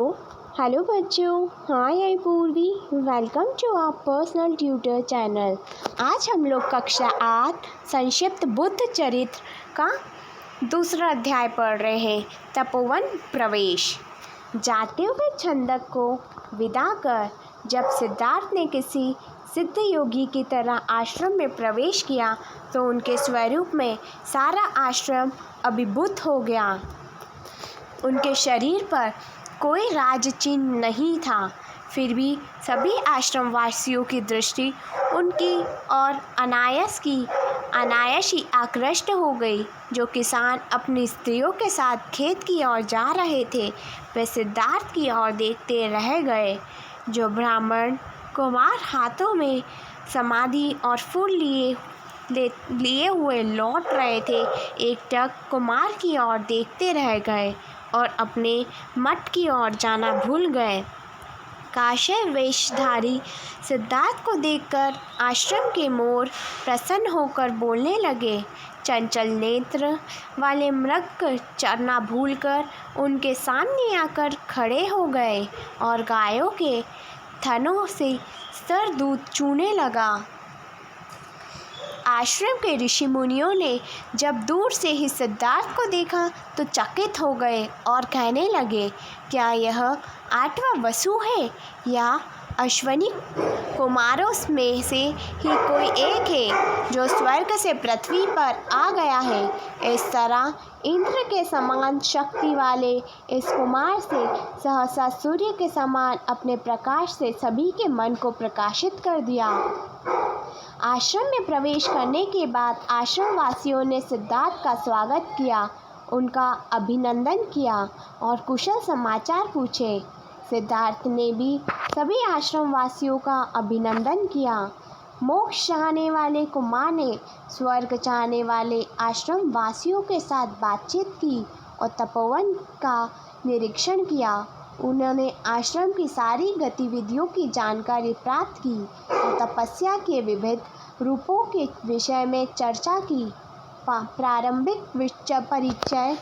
तो हेलो बच्चों, hi I Purvi. Welcome to our personal tutor channel. आज हम लोग कक्षा 8 संक्षिप्त बुद्ध चरित्र का दूसरा अध्याय पढ़ रहे हैं, तपोवन प्रवेश। जाते हुए छंदक को विदा कर जब सिद्धार्थ ने किसी सिद्ध योगी की तरह आश्रम में प्रवेश किया तो उनके स्वरूप में सारा आश्रम अभिभूत हो गया। उनके शरीर पर कोई राज चिन्ह नहीं था, फिर भी सभी आश्रमवासियों की दृष्टि उनकी ओर अनायास ही आकृष्ट हो गई। जो किसान अपनी स्त्रियों के साथ खेत की ओर जा रहे थे वे सिद्धार्थ की ओर देखते रह गए। जो ब्राह्मण कुमार हाथों में समाधि और फूल लिए हुए लौट रहे थे, एकटक कुमार की ओर देखते रह गए और अपने मठ की ओर जाना भूल गए। काषाय वेशधारी सिद्धार्थ को देखकर आश्रम के मोर प्रसन्न होकर बोलने लगे। चंचल नेत्र वाले मृग चरना भूलकर उनके सामने आकर खड़े हो गए और गायों के थनों से सर दूध चूने लगा। आश्रम के ऋषि मुनियों ने जब दूर से ही सिद्धार्थ को देखा तो चकित हो गए और कहने लगे, क्या यह 8वां वसु है या अश्विनी कुमारों में से ही कोई एक है जो स्वर्ग से पृथ्वी पर आ गया है। इस तरह इंद्र के समान शक्ति वाले इस कुमार से सहसा सूर्य के समान अपने प्रकाश से सभी के मन को प्रकाशित कर दिया। आश्रम में प्रवेश करने के बाद आश्रम वासियों ने सिद्धार्थ का स्वागत किया, उनका अभिनंदन किया और कुशल समाचार पूछे। सिद्धार्थ ने भी सभी आश्रम वासियों का अभिनंदन किया। मोक्ष चाहने वाले कुमार ने स्वर्ग चाहने वाले आश्रम वासियों के साथ बातचीत की और तपोवन का निरीक्षण किया। उन्होंने आश्रम की सारी गतिविधियों की जानकारी प्राप्त की और तपस्या के विविध रूपों के विषय में चर्चा की। प्रारंभिक परिचय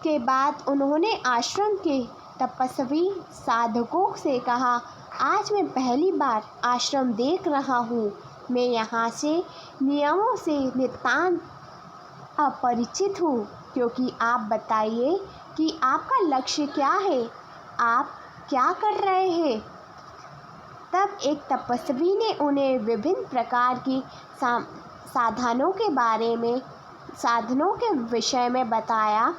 के बाद उन्होंने आश्रम के तपस्वी साधकों से कहा, आज मैं पहली बार आश्रम देख रहा हूँ। मैं यहाँ से नियमों से नितांत अपरिचित हूँ, क्योंकि आप बताइए कि आपका लक्ष्य क्या है, आप क्या कर रहे हैं। तब एक तपस्वी ने उन्हें विभिन्न प्रकार की साधनों के विषय में बताया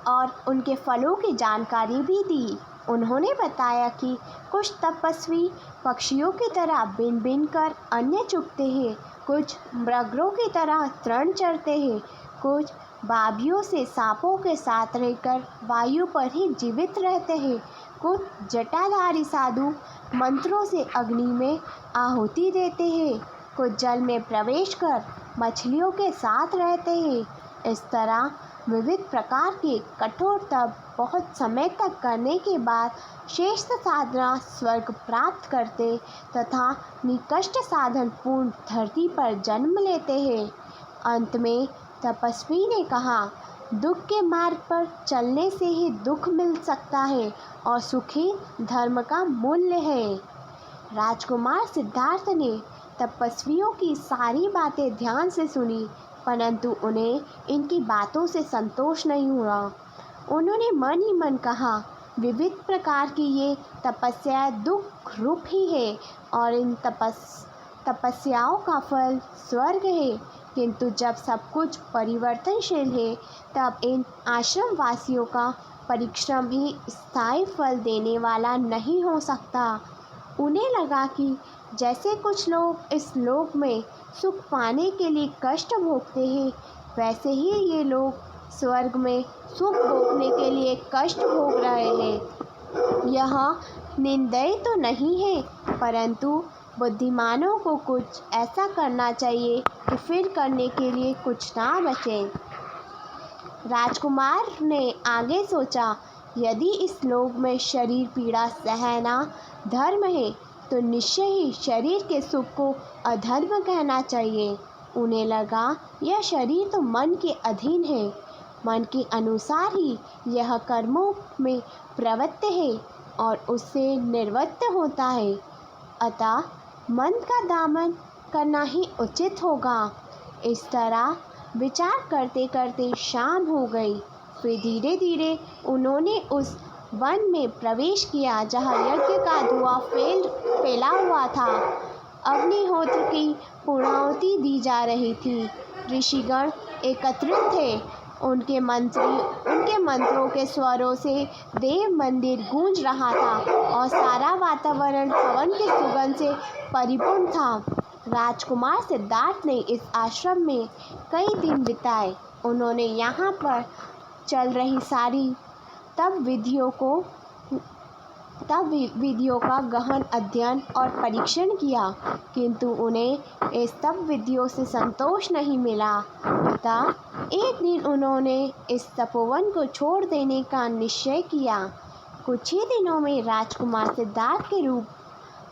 और उनके फलों की जानकारी भी दी। उन्होंने बताया कि कुछ तपस्वी पक्षियों की तरह बिन बिन कर अन्न चुगते हैं, कुछ मृगों की तरह तृण चरते हैं, कुछ बाबियों से सांपों के साथ रहकर वायु पर ही जीवित रहते हैं, कुछ जटाधारी साधु मंत्रों से अग्नि में आहुति देते हैं, कुछ जल में प्रवेश कर मछलियों के साथ रहते हैं। इस तरह विविध प्रकार के कठोर तप बहुत समय तक करने के बाद श्रेष्ठ साधना स्वर्ग प्राप्त करते तथा निकृष्ट साधन पूर्ण धरती पर जन्म लेते हैं। अंत में तपस्वी ने कहा, दुख के मार्ग पर चलने से ही दुख मिल सकता है और सुखी धर्म का मूल्य है। राजकुमार सिद्धार्थ ने तपस्वियों की सारी बातें ध्यान से सुनी, परंतु उन्हें इनकी बातों से संतोष नहीं हुआ। उन्होंने मन ही मन कहा, विविध प्रकार की ये तपस्या दुख रूप ही है और इन तपस्याओं का फल स्वर्ग है, किंतु जब सब कुछ परिवर्तनशील है तब इन आश्रम वासियों का परिश्रम ही स्थायी फल देने वाला नहीं हो सकता। उन्हें लगा कि जैसे कुछ लोग इस लोक में सुख पाने के लिए कष्ट भोगते हैं, वैसे ही ये लोग स्वर्ग में सुख भोगने के लिए कष्ट भोग रहे हैं। यह निंदनीय तो नहीं है, परंतु बुद्धिमानों को कुछ ऐसा करना चाहिए कि फिर करने के लिए कुछ ना बचे। राजकुमार ने आगे सोचा, यदि इस लोक में शरीर पीड़ा सहना धर्म है तो निश्चय ही शरीर के सुख को अधर्म कहना चाहिए। उन्हें लगा, यह शरीर तो मन के अधीन है, मन के अनुसार ही यह कर्मों में प्रवृत्त है और उससे निवृत्त होता है। अतः मन का दमन करना ही उचित होगा। इस तरह विचार करते करते शाम हो गई। फिर धीरे धीरे उन्होंने उस वन में प्रवेश किया जहाँ यज्ञ का धुआं फैला हुआ था। अग्निहोत्र की पूर्णाहुति दी जा रही थी। ऋषिगण एकत्रित थे। उनके मंत्रों के स्वरों से देव मंदिर गूंज रहा था और सारा वातावरण हवन के सुगंध से परिपूर्ण था। राजकुमार सिद्धार्थ ने इस आश्रम में कई दिन बिताए। उन्होंने यहाँ पर चल रही सारी तप विधियों का गहन अध्ययन और परीक्षण किया, किंतु उन्हें इस तप विधियों से संतोष नहीं मिला। अतः एक दिन उन्होंने इस तपोवन को छोड़ देने का निश्चय किया। कुछ ही दिनों में राजकुमार सिद्धार्थ के रूप,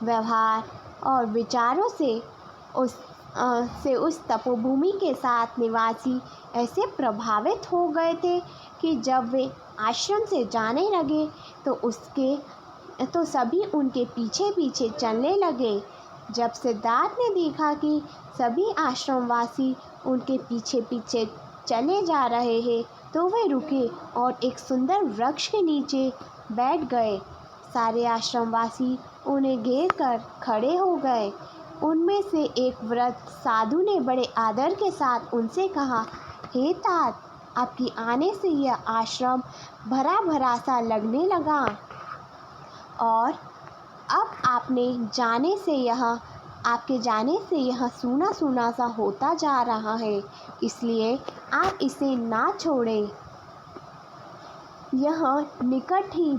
व्यवहार और विचारों से उस तपोभूमि के साथ निवासी ऐसे प्रभावित हो गए थे कि जब वे आश्रम से जाने लगे तो सभी उनके पीछे पीछे चलने लगे। जब सिद्धार्थ ने देखा कि सभी आश्रमवासी उनके पीछे पीछे चले जा रहे हैं तो वे रुके और एक सुंदर वृक्ष के नीचे बैठ गए। सारे आश्रमवासी उन्हें घेर कर खड़े हो गए। उनमें से एक वृद्ध साधु ने बड़े आदर के साथ उनसे कहा, हे तात, आपके आने से यह आश्रम भरा भरा सा लगने लगा और अब आपके जाने से यह सूना सूना सा होता जा रहा है, इसलिए आप इसे ना छोड़ें। यह निकट ही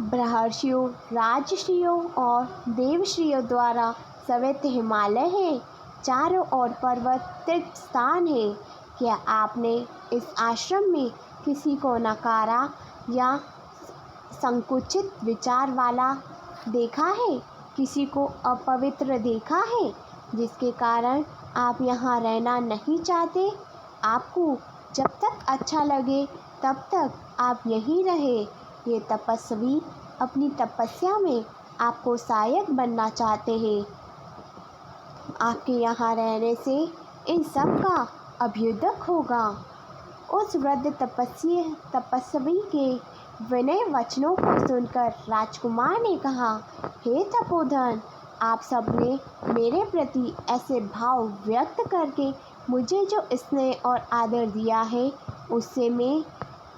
ब्रह्मर्षियों, राजर्षियों और देवर्षियों द्वारा सवेत हिमालय है। चारों ओर पर्वत तीर्थ स्थान है। क्या आपने इस आश्रम में किसी को नकारा या संकुचित विचार वाला देखा है, किसी को अपवित्र देखा है, जिसके कारण आप यहाँ रहना नहीं चाहते? आपको जब तक अच्छा लगे तब तक आप यहीं रहे। ये तपस्वी अपनी तपस्या में आपको सहायक बनना चाहते हैं। आपके यहाँ रहने से इन सब का अभ्युदय होगा। उस वृद्ध तपस्वी के विनय वचनों को सुनकर राजकुमार ने कहा, हे तपोधन, आप सबने मेरे प्रति ऐसे भाव व्यक्त करके मुझे जो स्नेह और आदर दिया है उससे मैं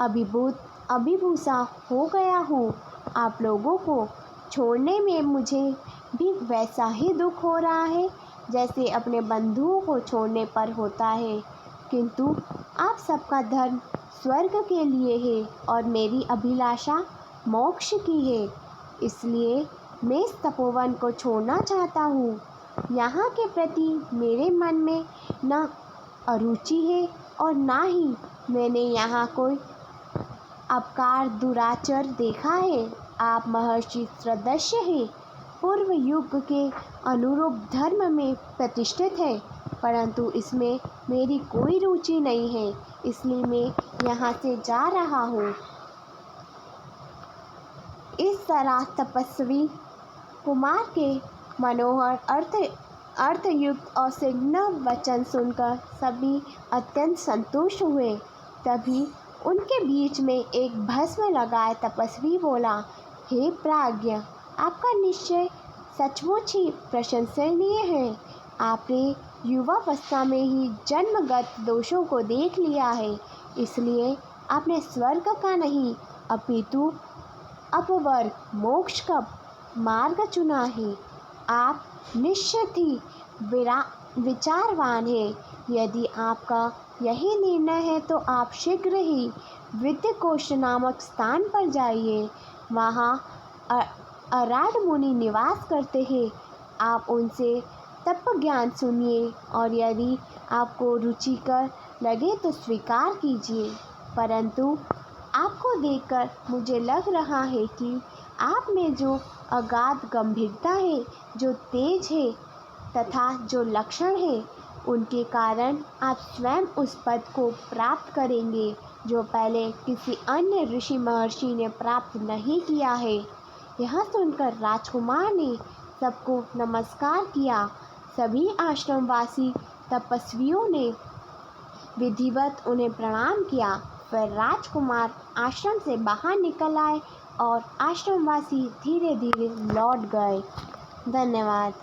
अभिभूषा हो गया हूँ। आप लोगों को छोड़ने में मुझे भी वैसा ही दुख हो रहा है जैसे अपने बंधुओं को छोड़ने पर होता है, किंतु आप सबका धर्म स्वर्ग के लिए है और मेरी अभिलाषा मोक्ष की है, इसलिए मैं इस तपोवन को छोड़ना चाहता हूँ। यहाँ के प्रति मेरे मन में न अरुचि है और ना ही मैंने यहाँ कोई अपकार दुराचार देखा है। आप महर्षि सदस्य हैं, पूर्व युग के अनुरूप धर्म में प्रतिष्ठित है, परंतु इसमें मेरी कोई रुचि नहीं है, इसलिए मैं यहाँ से जा रहा हूँ। इस तरह तपस्वी कुमार के मनोहर अर्थयुक्त और स्निग्ध वचन सुनकर सभी अत्यंत संतुष्ट हुए। तभी उनके बीच में एक भस्म लगाए तपस्वी बोला, हे प्राज्ञ, आपका निश्चय सचमुच ही प्रशंसनीय है। आपने युवावस्था में ही जन्मगत दोषों को देख लिया है, इसलिए आपने स्वर्ग का नहीं अपितु अपवर्ग मोक्ष का मार्ग चुना है। आप निश्चित ही विचारवान हैं। यदि आपका यही निर्णय है तो आप शीघ्र ही विद्यकोश नामक स्थान पर जाइए। वहाँ अराड मुनि निवास करते हैं। आप उनसे तप ज्ञान सुनिए और यदि आपको रुचिकर लगे तो स्वीकार कीजिए, परंतु आपको देखकर मुझे लग रहा है कि आप में जो अगाध गंभीरता है, जो तेज है तथा जो लक्षण है, उनके कारण आप स्वयं उस पद को प्राप्त करेंगे जो पहले किसी अन्य ऋषि महर्षि ने प्राप्त नहीं किया है। यह सुनकर राजकुमार ने सबको नमस्कार किया। सभी आश्रमवासी तपस्वियों ने विधिवत उन्हें प्रणाम किया। फिर राजकुमार आश्रम से बाहर निकल आए और आश्रमवासी धीरे धीरे लौट गए। धन्यवाद।